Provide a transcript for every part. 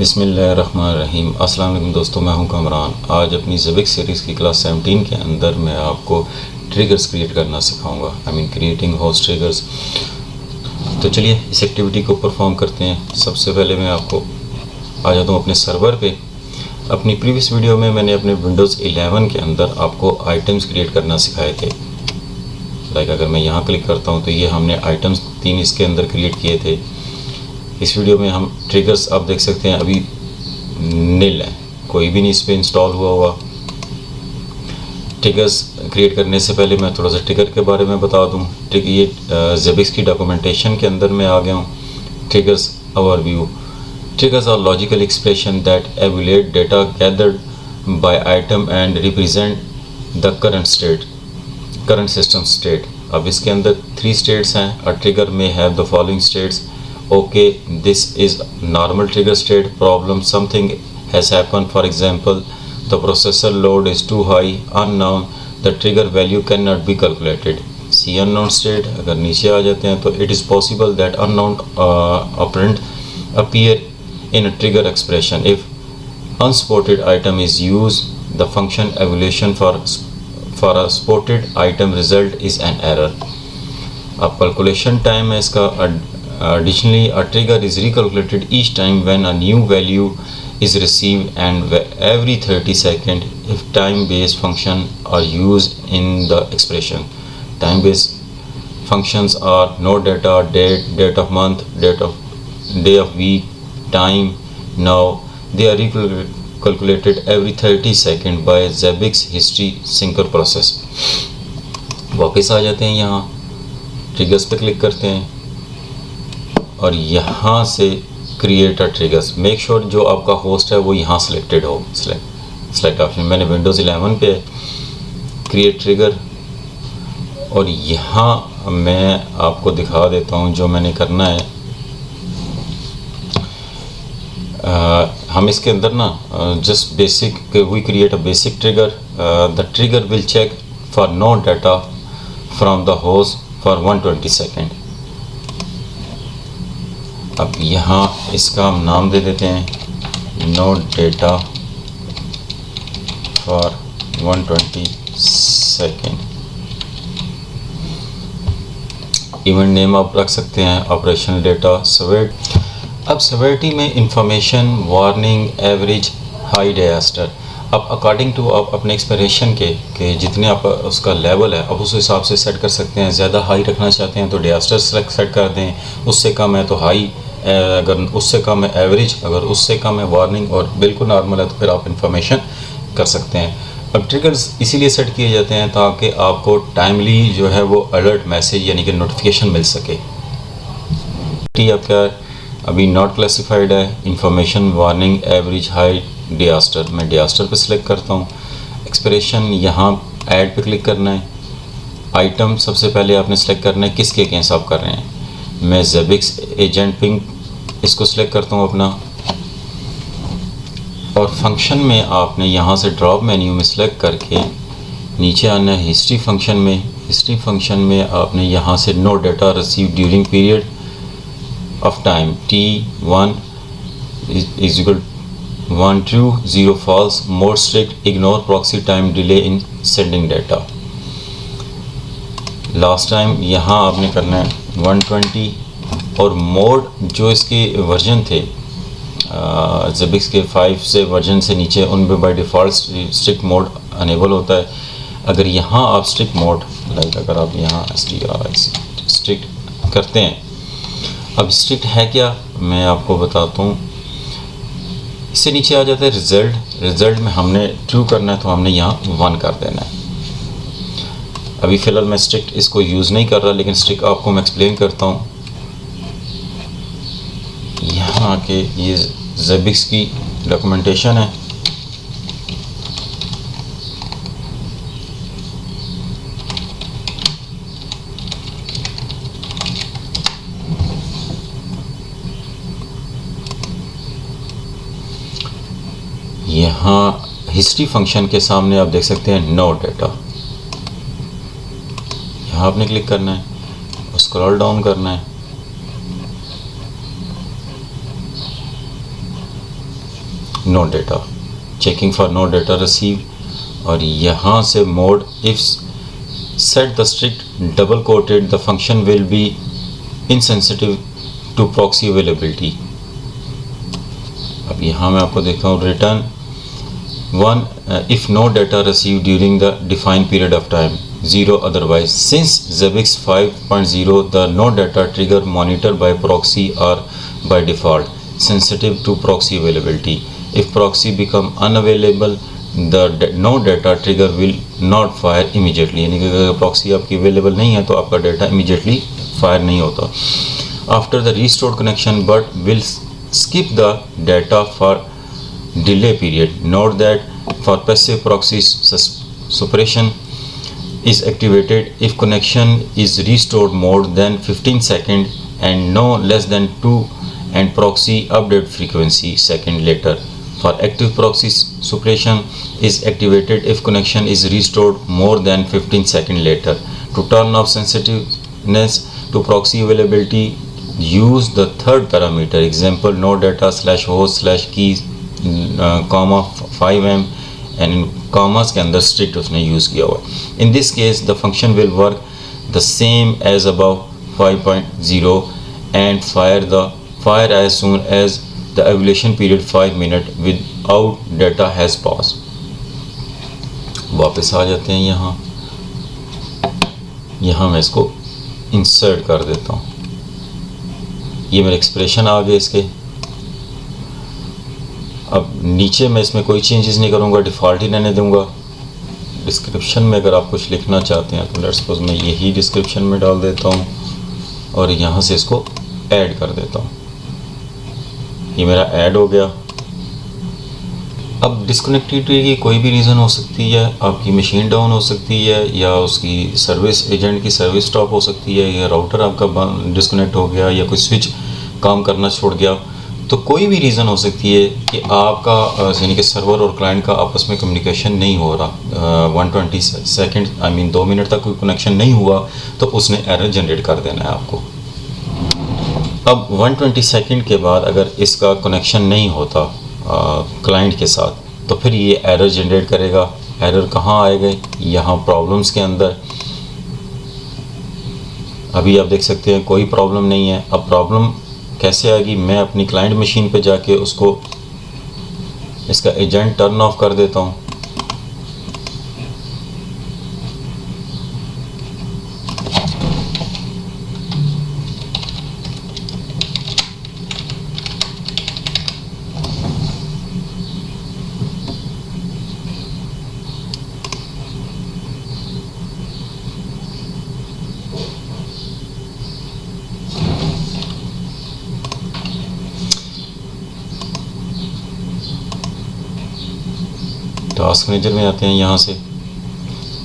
बिस्मिल्लाहिर्रहमानिर्रहीम। अस्सलाम वालेकुम दोस्तों, मैं हूं कमरान। आज अपनी ज़ेबिक्स सीरीज़ की क्लास 17 के अंदर मैं आपको ट्रिगर्स क्रिएट करना सिखाऊंगा। Creating host triggers. तो चलिए इस एक्टिविटी को परफॉर्म करते हैं। सबसे पहले मैं आपको आ जाता हूँ अपने सर्वर पे। अपनी प्रीवियस वीडियो में मैंने अपने विंडोज़ 11 के अंदर आपको आइटम्स क्रिएट करना सिखाए थे। अगर मैं यहाँ क्लिक करता हूँ तो ये हमने आइटम्स 3 इसके अंदर क्रिएट किए थे। इस वीडियो में हम ट्रिगर्स आप देख सकते हैं अभी नील है, कोई भी नहीं इस पर इंस्टॉल हुआ हुआ। ट्रिगर्स क्रिएट करने से पहले मैं थोड़ा सा ट्रिगर के बारे में बता दूं। ये ज़ेबिक्स की डॉक्यूमेंटेशन के अंदर मैं आ गया हूँ। Triggers overview. Triggers are logical expression that evaluate data gathered by item and represent the current system state. अब इसके अंदर 3 स्टेट्स हैं। A trigger may have the following states. Okay, this is normal trigger state. Problem, something has happened. For example, the processor load is too high. Unknown, the trigger value cannot be calculated. See unknown state. अगर नीचे आ जाते हैं तो it is possible that unknown operand appear in a trigger expression. If unspotted item is used, the function evaluation for a spotted item result is an error. अब calculation time है इसका. Additionally, a trigger is recalculated each time when a new value is received and every 30 seconds if time-based functions are used in the expression. Time-based functions are node data, date of month, day of week, time. Now they are recalculated every 30 seconds by Zabbix history syncer process. वापस आ जाते हैं, यहाँ triggers पे click करते हैं और यहाँ से create a triggers. Make sure जो आपका होस्ट है वो यहाँ सिलेक्टेड हो। सिलेक्ट ऑप्शन मैंने विंडोज़ 11 पे क्रिएट ट्रिगर, और यहाँ मैं आपको दिखा देता हूँ जो मैंने करना है। हम इसके अंदर ना just basic we create a basic trigger. The trigger will check for no data from the host for 120 second. अब यहाँ इसका हम नाम दे देते हैं no data for 120 second. Event name आप रख सकते हैं ऑपरेशनल डेटा सवेट. अब सवेरिटी में information, warning, average, high, disaster. अब अकॉर्डिंग टू आप अपने एक्सपेक्टेशन के जितने आप उसका लेवल है अब उस हिसाब से सेट कर सकते हैं. ज़्यादा हाई रखना चाहते हैं तो डिजास्टर सेट कर दें, उससे कम है तो हाई, अगर उससे कम है एवरेज, अगर उससे कम है वार्निंग, और बिल्कुल नॉर्मल है तो फिर आप इंफॉर्मेशन कर सकते हैं. अब ट्रिगर्स इसीलिए सेट किए जाते हैं ताकि आपको टाइमली जो है वो अलर्ट मैसेज यानी कि नोटिफिकेशन मिल सके. आपका अभी नॉट क्लासिफाइड है. Information, warning, average, high, disaster. मैं डिजास्टर पे सिलेक्ट करता हूँ. एक्सप्रेशन यहाँ ऐड पे क्लिक करना है. आइटम सबसे पहले आपने सेलेक्ट करना है किसके अगेंस्ट आप कर रहे हैं. मैं ज़ेबिक्स एजेंट पिंग इसको सिलेक्ट करता हूँ अपना, और फंक्शन में आपने यहाँ से ड्रॉप मेन्यू में सिलेक्ट करके नीचे आना है हिस्ट्री फंक्शन में. हिस्ट्री फंक्शन में आपने यहाँ से no data receive during period of time T1 is equal 1 true 0 false, more strict, ignore proxy time delay in sending data. Last time यहाँ आपने करना है 120, और मोड जो इसके वर्जन थे ज़ेबिक्स के 5 से वर्जन से नीचे उनमें by default strict mode enable होता है. अगर यहाँ आप स्ट्रिक्ट मोड अगर आप यहाँ स्ट्रिक्ट करते हैं. अब स्ट्रिक्ट है क्या मैं आपको बताता हूँ. इससे नीचे आ जाता है रिज़ल्ट में हमने ट्रू करना है तो हमने यहाँ 1 कर देना है. अभी फ़िलहाल मैं स्ट्रिक्ट इसको यूज़ नहीं कर रहा, लेकिन स्ट्रिक्ट आपको मैं एक्सप्लेन करता हूँ. यहाँ आके ये ज़ेबिक्स की डॉक्यूमेंटेशन है. यहाँ हिस्ट्री फंक्शन के सामने आप देख सकते हैं नो डाटा. यहाँ आपने क्लिक करना है, स्क्रॉल डाउन करना है. No data, checking for no data receive, और यहाँ से mode if set the strict double quoted the function will be insensitive to proxy availability. अब यहाँ मैं आपको देखता हूँ return one if no data receive during the defined period of time, zero otherwise. Since ZBIX 5.0 the no data trigger monitor by proxy are by default sensitive to proxy availability. If proxy become unavailable the no data trigger will not fire immediately, यानी कि अगर proxy आपकी available नहीं है तो आपका data immediately fire नहीं होता। After the restored connection but will skip the data for delay period. Note that for passive proxy suppression is activated if connection is restored more than 15 seconds and no less than 2 and proxy update frequency second later. For active proxy suppression is activated if connection is restored more than 15 seconds later. To turn off sensitiveness to proxy availability, use the third parameter, example no data slash host slash key comma 5m and in commas के अंदर strict उसने use किया हुआ है। In this case the function will work the same as above 5.0 and fire as soon as the evaluation period 5 minutes without data has passed। वापस आ जाते हैं यहाँ मैं इसको इंसर्ट कर देता हूँ। ये मेरे एक्सप्रेशन आ गए इसके। अब नीचे मैं इसमें कोई चेंजेस नहीं करूँगा, डिफ़ॉल्ट ही रहने दूँगा। डिस्क्रिप्शन में अगर आप कुछ लिखना चाहते हैं तो लेट्स सपोज मैं यही डिस्क्रिप्शन में डाल देता हूँ और यहाँ से इसको ऐड कर देता हूँ। ये मेरा ऐड हो गया। अब डिस्कनेक्टिविटी की कोई भी रीज़न हो सकती है, आपकी मशीन डाउन हो सकती है या उसकी सर्विस एजेंट की सर्विस स्टॉप हो सकती है या राउटर आपका डिस्कनेक्ट हो गया या कोई स्विच काम करना छोड़ गया। तो कोई भी रीज़न हो सकती है कि आपका यानी कि सर्वर और क्लाइंट का आपस में कम्युनिकेशन नहीं हो रहा, 120 सेकेंड 2 मिनट तक कोई कनेक्शन नहीं हुआ तो उसने एरर जनरेट कर देना है आपको। अब 120 सेकेंड के बाद अगर इसका कनेक्शन नहीं होता क्लाइंट के साथ तो फिर ये एरर जनरेट करेगा। एरर कहाँ आएगा? यहाँ प्रॉब्लम्स के अंदर। अभी आप देख सकते हैं कोई प्रॉब्लम नहीं है। अब प्रॉब्लम कैसे आएगी? मैं अपनी क्लाइंट मशीन पे जाके उसको इसका एजेंट टर्न ऑफ कर देता हूँ। टास्क मैनेजर में आते हैं, यहाँ से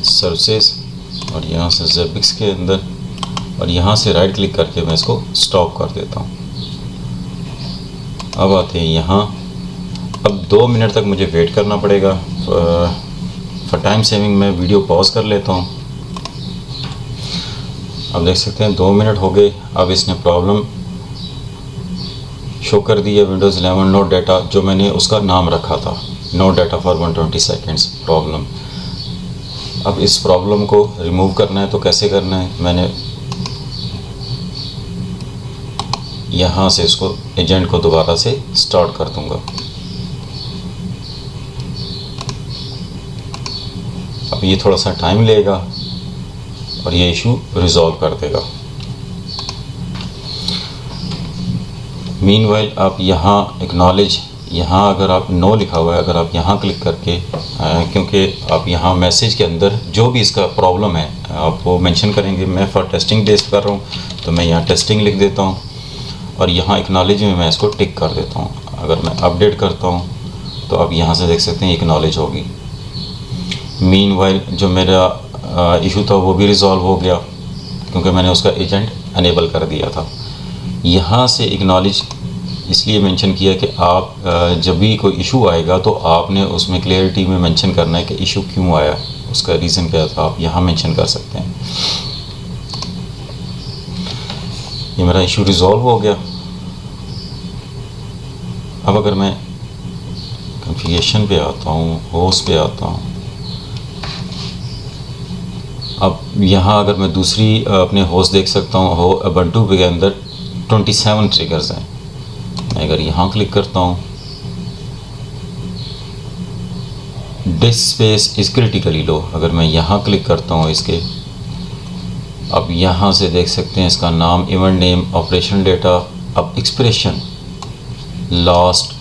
सर्विसेज और यहाँ से ZBIX के अंदर और यहाँ से राइट क्लिक करके मैं इसको स्टॉप कर देता हूँ। अब आते हैं यहाँ। अब 2 मिनट तक मुझे वेट करना पड़ेगा। फॉर टाइम सेविंग मैं वीडियो पॉज कर लेता हूँ। अब देख सकते हैं 2 मिनट हो गए। अब इसने प्रॉब्लम शो कर दी है, विंडोज़ 11 नो डाटा, जो मैंने उसका नाम रखा था, no data for 120 seconds problem. अब इस प्रॉब्लम को रिमूव करना है तो कैसे करना है? मैंने यहाँ से इसको एजेंट को दोबारा से स्टार्ट कर दूंगा। अब ये थोड़ा सा टाइम लेगा और ये इशू रिजॉल्व कर देगा। मीनवाइल आप यहाँ एक्नॉलेज, यहाँ अगर आप नो लिखा हुआ है, अगर आप यहाँ क्लिक करके क्योंकि आप यहाँ मैसेज के अंदर जो भी इसका प्रॉब्लम है आप वो मेंशन करेंगे। मैं फॉर टेस्टिंग टेस्ट कर रहा हूँ तो मैं यहाँ टेस्टिंग लिख देता हूँ और यहाँ एक्नॉलेज में मैं इसको टिक कर देता हूँ। अगर मैं अपडेट करता हूँ तो अब यहाँ से देख सकते हैं एक्नॉलेज होगी। मीनवाइल जो मेरा इशू था वो भी रिज़ॉल्व हो गया क्योंकि मैंने उसका एजेंट अनेबल कर दिया था। यहाँ से एक्नॉलेज इसलिए मेंशन किया कि आप जब भी कोई इशू आएगा तो आपने उसमें क्लियरिटी में मेंशन करना है कि इशू क्यों आया, उसका रीज़न क्या था, आप यहाँ मेंशन कर सकते हैं। ये मेरा इशू रिज़ॉल्व हो गया। अब अगर मैं कॉन्फ़िगरेशन पे आता हूँ, होस्ट पे आता हूँ। अब यहाँ अगर मैं दूसरी अपने होस्ट देख सकता हूँ, हो ubuntu के अंदर 27 ट्रिगर्स हैं। मैं अगर यहाँ क्लिक करता हूँ, डिस्क स्पेस इज़ क्रिटिकली लो, अगर मैं यहाँ क्लिक करता हूँ इसके, अब यहाँ से देख सकते हैं इसका नाम, इवेंट नेम, ऑपरेशन डेटा, अब एक्सप्रेशन, लास्ट।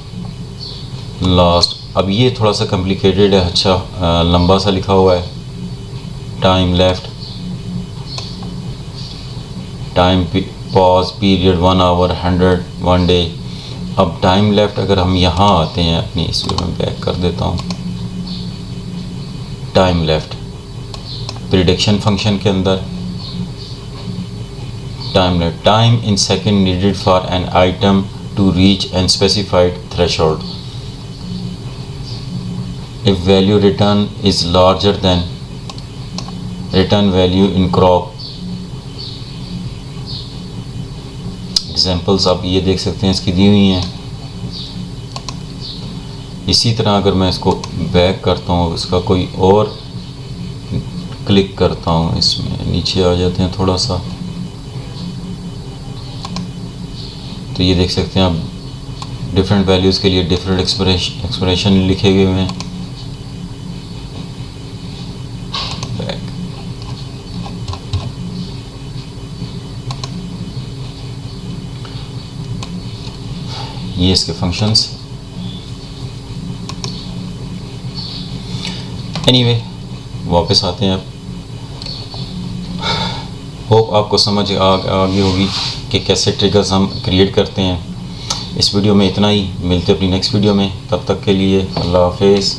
अब ये थोड़ा सा कॉम्प्लिकेटेड है, अच्छा लंबा सा लिखा हुआ है। Time left, time pause period 1 hour, 100, 1 day. अब टाइम लेफ्ट अगर हम यहाँ आते हैं, अपनी इसमें मैं बैक कर देता हूँ, टाइम लेफ्ट प्रिडिक्शन फंक्शन के अंदर time left, time in second needed for an item to reach an specified threshold, if value return is larger than return value in crop. Examples आप ये देख सकते हैं इसकी दी हुई हैं। इसी तरह अगर मैं इसको बैक करता हूँ, इसका कोई और क्लिक करता हूँ, इसमें नीचे आ जाते हैं थोड़ा सा, तो ये देख सकते हैं आप डिफरेंट वैल्यूज़ के लिए डिफरेंट एक्सप्रेशन लिखे हुए हैं। बैक, ये इसके फंक्शंस। एनीवे वापस आते हैं। अब होप आपको समझ आ गई होगी कि कैसे ट्रिगर्स हम क्रिएट करते हैं। इस वीडियो में इतना ही, मिलते अपनी नेक्स्ट वीडियो में, तब तक के लिए अल्लाह हाफिज़।